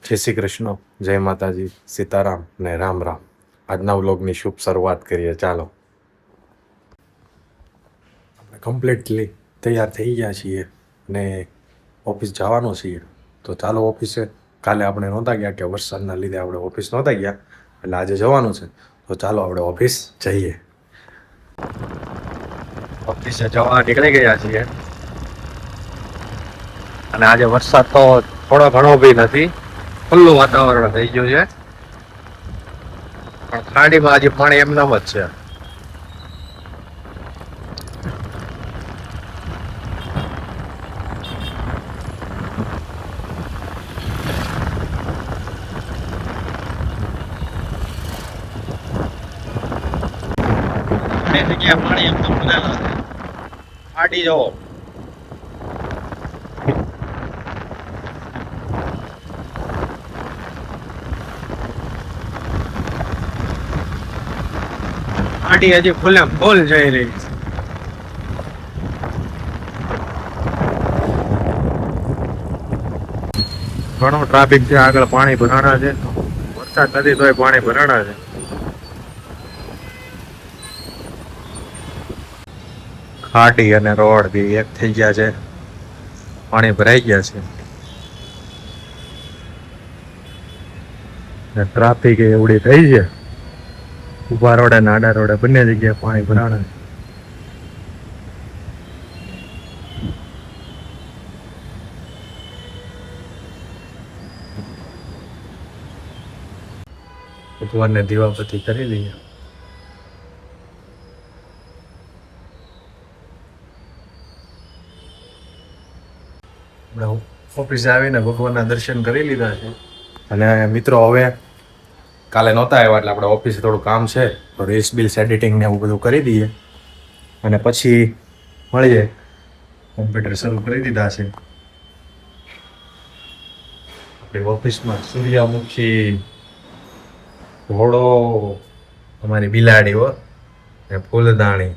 જય શ્રી કૃષ્ણ, જય માતાજી, સીતારામ ને રામ રામ. આજના વ્લોગની શુભ શરૂઆત કરીએ. ચાલો, આપણે કમ્પ્લીટલી તૈયાર થઈ ગયા છીએ ને ઓફિસ જવાનું છીએ. તો ચાલો ઓફિસે. કાલે આપણે નહોતા ગયા કે વરસાદના લીધે આપણે ઓફિસ નહોતા ગયા, એટલે આજે જવાનું છે. તો ચાલો આપણે ઓફિસ જઈએ. ઓફિસે જવા નીકળી ગયા છીએ અને આજે વરસાદ તો થોડો ઘણો બી નથી, ખુલ્લું વાતાવરણ થઈ ગયું છે. પણ ખાડીમાં હજી પાણી એમનામ જ છે. પાણી એમ તો ભરેલા છે. ખાડી જવો. ખાડી હજી ફૂલે ફૂલ જઈ રહી છે. ઘણો ટ્રાફિક છે. આગળ પાણી ભરાણા છે. વરસાદ નથી તોય પાણી ભરાણા છે. ખાડી અને રોડ બી એક થઈ ગયા છે. પાણી ભરાઈ ગયા છે. ટ્રાફિક એવડી થઈ છે. ઉભા રોડે અને આડા રોડે બંને જગ્યાએ પાણી ભરાણા છે. ભગવાનને દીવાબત્તી કરી દઈએ. આપણે ઓફિસે આવીને ભગવાનના દર્શન કરી લીધા છે. અને મિત્રો, હવે કાલે નહોતા આવ્યા એટલે આપણે ઓફિસે થોડું કામ છે, તો રીલ્સ બિલ્સ એડિટિંગ ને એવું બધું કરી દઈએ અને પછી મળીએ. કોમ્પ્યુટર શરૂ કરી દીધા છે આપણી ઓફિસમાં. સૂર્યમુખી, ઘોડો, અમારી બિલાડીઓ ને ફૂલદાણી.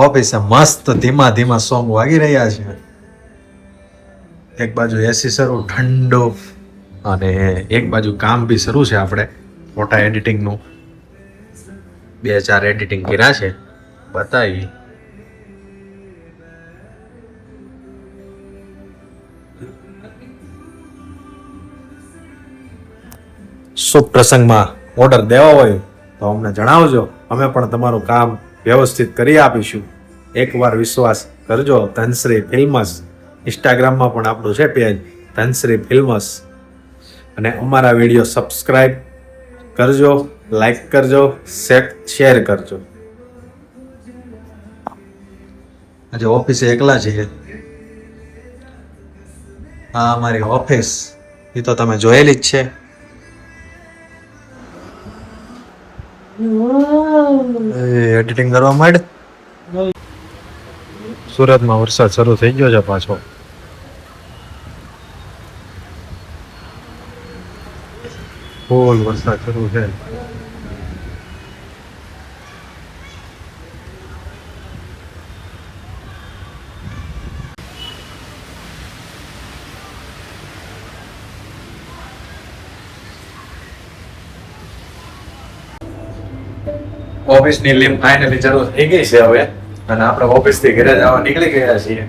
ઓફિસે મસ્ત ધીમા ધીમા સોંગ વાગી રહ્યા છે. એક બાજુ એસી શરૂ ઠંડો અને એક બાજુ કામ બી શરૂ છે. આપણે ફોટા એડિટિંગનું 2-4 એડિટિંગ કર્યા છે, બતાવી. શુભ પ્રસંગમાં ઓર્ડર દેવા હોય તો અમને જણાવજો, અમે પણ તમારું કામ વ્યવસ્થિત કરી આપીશું. એકવાર વિશ્વાસ કરજો. ધનશ્રી ફિલ્મસ. ઇન્સ્ટાગ્રામમાં પણ આપણું છે પેજ, ધનશ્રી ફિલ્મસ. અને અમારા વિડીયો સબસ્ક્રાઈબ કરજો, લાઈક કરજો, શેર કરજો. આજે ઓફિસે એકલા છીએ. હા, અમારી ઓફિસ એ તો તમે જોયેલી જ છે. એડિટિંગ કરવા માંડ. સુરતમાં વરસાદ શરૂ થઈ ગયો છે પાછો. ફૂલ વરસાદ શરૂ છે. ઓફિસની લીવ ફાઇનલી ચાલુ થઈ ગઈ છે હવે, અને આપણે ઓફિસ થી ઘરે જવા નીકળી ગયા છીએ.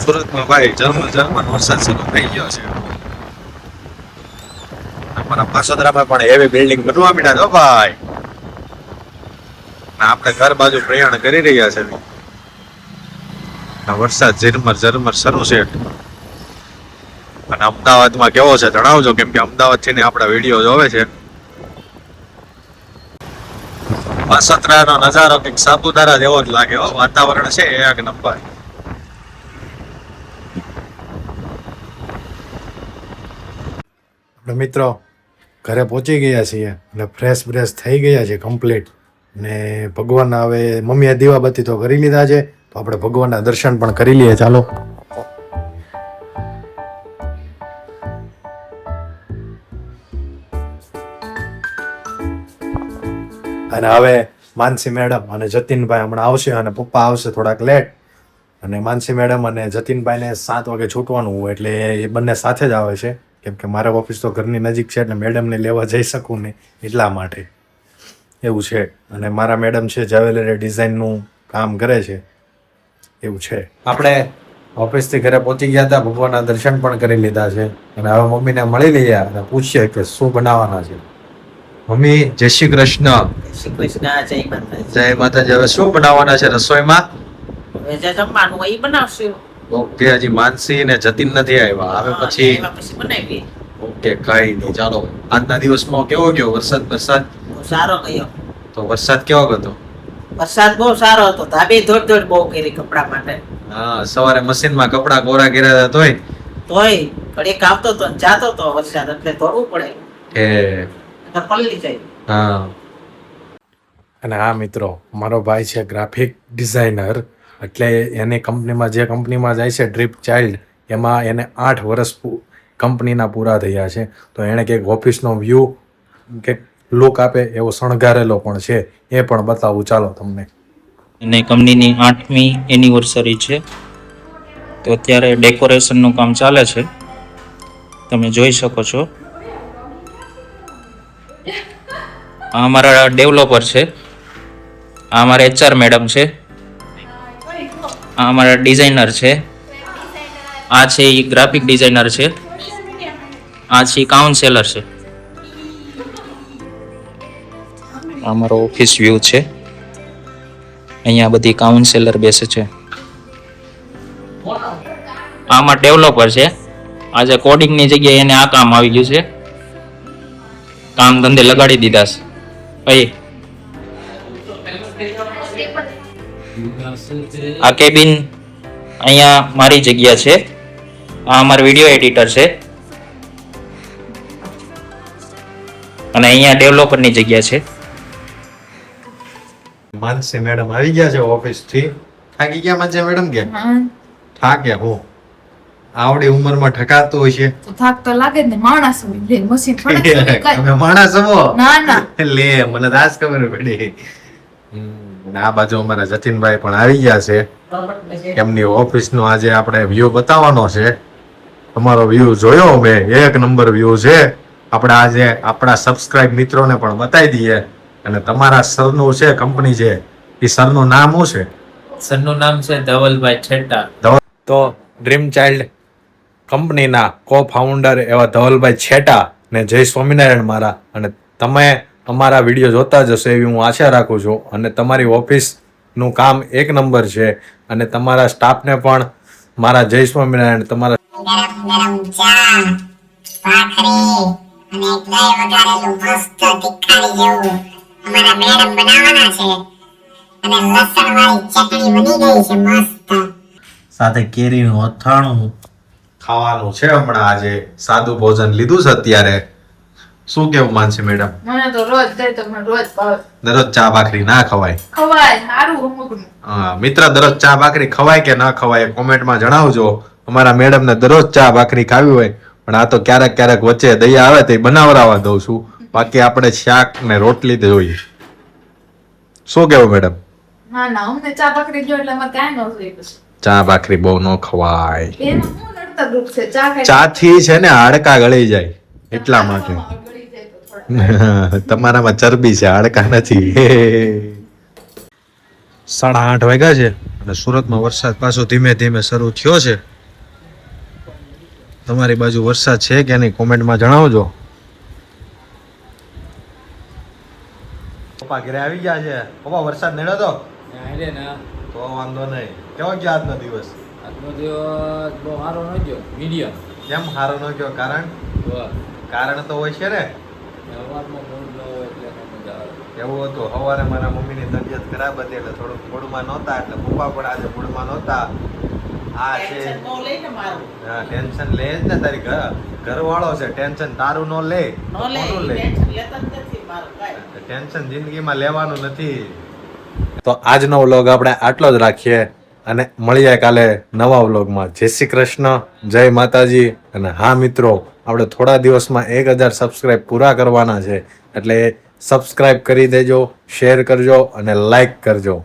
સુરતમાં ભાઈ જર્મન વરસાદ શરૂ થઈ ગયો છે. અમારા પાસોદરામાં પણ એવી બિલ્ડિંગ બનવા માંડ્યા છે ભાઈ. આપણે ઘર બાજુ પ્રયાણ કરી રહ્યા છે. વરસાદ ઝરમર શરૂ છે. અને અમદાવાદમાં કેવો છે જણાવજો, કેમ કે અમદાવાદ થી આપણા વિડીયો જોવે છે. પાસોદરાનો નજારો કંઈક સાપુતારા જેવો જ લાગે. વાતાવરણ છે એક નંબર. આપણે મિત્રો ઘરે પહોંચી ગયા છીએ અને ફ્રેશ થઈ ગયા છે કમ્પ્લીટ. ને ભગવાનના હવે મમ્મીએ દીવાબત્તી તો કરી લીધા છે, તો આપણે ભગવાનના દર્શન પણ કરી લઈએ. ચાલો. અને હવે માનસી મેડમ અને જતીનભાઈ હમણાં આવશે અને પપ્પા આવશે થોડાક લેટ. અને માનસી મેડમ અને જતીનભાઈને 7 વાગે છૂટવાનું હોય એટલે એ બંને સાથે જ આવે છે, કેમ કે મારે ઓફિસ તો ઘરની નજીક છે એટલે મેડમને લેવા જઈ શકું નહીં એટલા માટે એવું છે. અને મારા મેડમ છે જ્વેલરી ડિઝાઇનનું કામ કરે છે એવું છે. આપણે ઓફિસથી ઘરે પહોંચી ગયા હતા, ભગવાનના દર્શન પણ કરી લીધા છે અને હવે મમ્મીને મળી લઈએ અને પૂછીએ કે શું બનાવવાના છે. મમ્મી જય શ્રી કૃષ્ણ. શ્રી કૃષ્ણ, જય માતાજી. જય માતાજી. હવે શું બનાવવાના છે રસોઈમાં? હવે જે જમવાનું હોય ઈ બનાવશું. ઓકે, હજી માનસી ને જતીન નથી આવ્યા, હવે પછી એમાં પછી બનાવીએ. ઓકે કઈ નહીં. ચાલો, આજના દિવસમાં કેવો ગયો વરસાદ? બહુ સારો ગયો. તો વરસાદ કેવો હતો? વરસાદ બહુ સારો હતો. ધાબે દોડ બહુ કરી કપડા માટે. હા, સવારે મશીનમાં કપડા કોરા કર્યા હતા તોય ઘડીક આવતો તો ને જાતો તો વરસાદ એટલે ધોવું પડે. કે પલળી જાય. હા. અને હા મિત્રો, મારો ભાઈ છે ગ્રાફિક ડિઝાઇનર, એટલે એની કંપનીમાં જે કંપનીમાં જાય છે ડ્રીપ ચાઇલ્ડ, એમાં એને 8 વર્ષ કંપનીના પૂરા થયા છે. તો એણે કંઈક ઓફિસનો વ્યૂ કંઈક લુક આપે એવો શણગારેલો પણ છે, એ પણ બતાવું ચાલો તમને. અને કંપનીની 8મી એનિવર્સરી છે, તો અત્યારે ડેકોરેશનનું કામ ચાલે છે, તમે જોઈ શકો છો. આ અમારા ડેવલપર છે, આ અમારા HR મેડમ છે, આ અમારા ડિઝાઇનર છે, આ છે એ ગ્રાફિક ડિઝાઇનર છે, આ છે કાઉન્સેલર છે. આ અમારો ઓફિસ વ્યૂ છે, અહીંયા બધી કાઉન્સેલર બેસે છે. આમાં ડેવલપર છે, આજે કોડિંગની જગ્યાએ એને આ કામ આવી ગયું છે, કામ ધંધે લગાડી દીધા છે. આ કેબિન અહીંયા મારી જગ્યા છે, આ અમારો વિડીયો એડિટર છે, અને અહીંયા ડેવલપરની જગ્યા છે. માનસી મેડમ આવી ગયા છે ઓફિસ થી. થાકી ગયા માનસી મેડમ? કે થાક્યા? હું આવડી ઉંમરમાં ઠકાતો હોય છે તો થાક તો લાગે જ ને, માણસ હોય લે મશીન તમે માણસ હો? ના ના લે, મને દાસ ખબર પડી. આ બાજુ અમારા જતીનભાઈ પણ આવી ગયા છે. એમની ઓફિસ નો આજે આપણે વ્યૂ બતાવવાનો છે. તમારો વ્યૂ જોયો મેં, 1 નંબર વ્યૂ છે. આપણે આજે આપણા સબસ્ક્રાઇબ મિત્રોને પણ બતાવી દઈએ. અને તમારા સરનું છે કંપની છે, એ સરનું નામ શું છે? સરનું નામ છે ધવલભાઈ છેટા. તો ડ્રીમ ચાઇલ્ડ કંપનીના કો ફાઉન્ડર એવા ધવલભાઈ છેટા ને જય સ્વામિનારાયણ મારા. અને તમે અમારા વિડીયો જોતા જ હશો એવી હું આશા રાખું છું. અને તમારી ઓફિસનું કામ 1 નંબર છે. અને તમારા સ્ટાફને પણ મારા જય સ્વામિનારાયણ. તમારા ગરમ ગરમ ચા, ભાખરી અને એક દહીં વઘારેલું મસ્ત તીખારી જેવું અમારા મેડમ બનાવવાના છે. અને લસણ વાળી ચટણી બની ગઈ છે મસ્ત. સાથે કેરીનું અથાણું ખાવાનું છે. હમણાં આજે સાદું ભોજન લીધું છે અત્યારે. શું કેવું માનસી મેડમ? મને તો રોજ દે તો મને રોજ ભાવે. દરરોજ ચા ભાખરી ના ખવાય? ખવાય સારું અમુકનું. હા મિત્ર, દરરોજ ચા ભાખરી ખવાય કે ના ખવાય કોમેન્ટમાં જણાવજો. અમારા મેડમ ને દરરોજ ચા ભાખરી ખાવી હોય, પણ આ તો ક્યારેક ક્યારેક વચ્ચે દયા આવે તો બનાવરાવા દઉં છું. બાકી આપણે શાક ને રોટલી જ જોઈએ. શું કેવું મેડમ? ના ના અમને ચા પકડી ગયો એટલે અમારે કાંઈ ન જોઈએ પછી. ચા ભાખરી બહુ ન ખવાય. એમાં શું નડતર રૂપ છે ચા ખાઈ ચા થી છે ને હાડકા ગળી જાય એટલા માટે. ગળી જાય તો થોડા. તમારામાં ચરબી છે, હાડકા નથી. 8:30 વાગ્યા છે અને સુરતમાં વરસાદ પાછો ધીમે ધીમે શરૂ થયો છે. તમારી બાજુ વરસાદ છે કે નહીં કોમેન્ટમાં જણાવજો. પપ્પા ઘરે આવી ગયા છે. પપ્પા વરસાદ નડ્યો તો? તો વાંધો નહીં. કેવો ગયો આજનો દિવસ? આજનો દિવસ બહુ સારો ન ગયો, મીડિયમ. કેમ સારો ન ગયો? કારણ તો હોય છે ને. સવારમાં મૂડ ન હોય એટલે ન મજા આવે. એવું હતું, સવારે મારા મમ્મીની તબિયત ખરાબ હતી એટલે થોડુંક મૂડમાં નહોતા, એટલે પપ્પા પણ આજે મૂડમાં નહોતા. આ છે ટેન્શન બહુ લે ને મારું. હા, ટેન્શન લે જ ને. તારી ઘરવાળો છે, ટેન્શન તારું નો લે. નો લે, કોનું લે? ટેન્શન લેતા જ નથી મારું કાંઈ. ટેન્શન જિંદગીમાં લેવાનું નથી. તો આજનો વ્લોગ આપણે આટલો જ રાખીએ અને મળીએ કાલે નવા વ્લોગમાં. જય શ્રી કૃષ્ણ, જય માતાજી. અને હા મિત્રો, આપણે થોડા દિવસમાં 1000 સબસ્ક્રાઇબ પૂરા કરવાના છે, એટલે સબસ્ક્રાઇબ કરી દેજો, શેર કરજો અને લાઈક કરજો.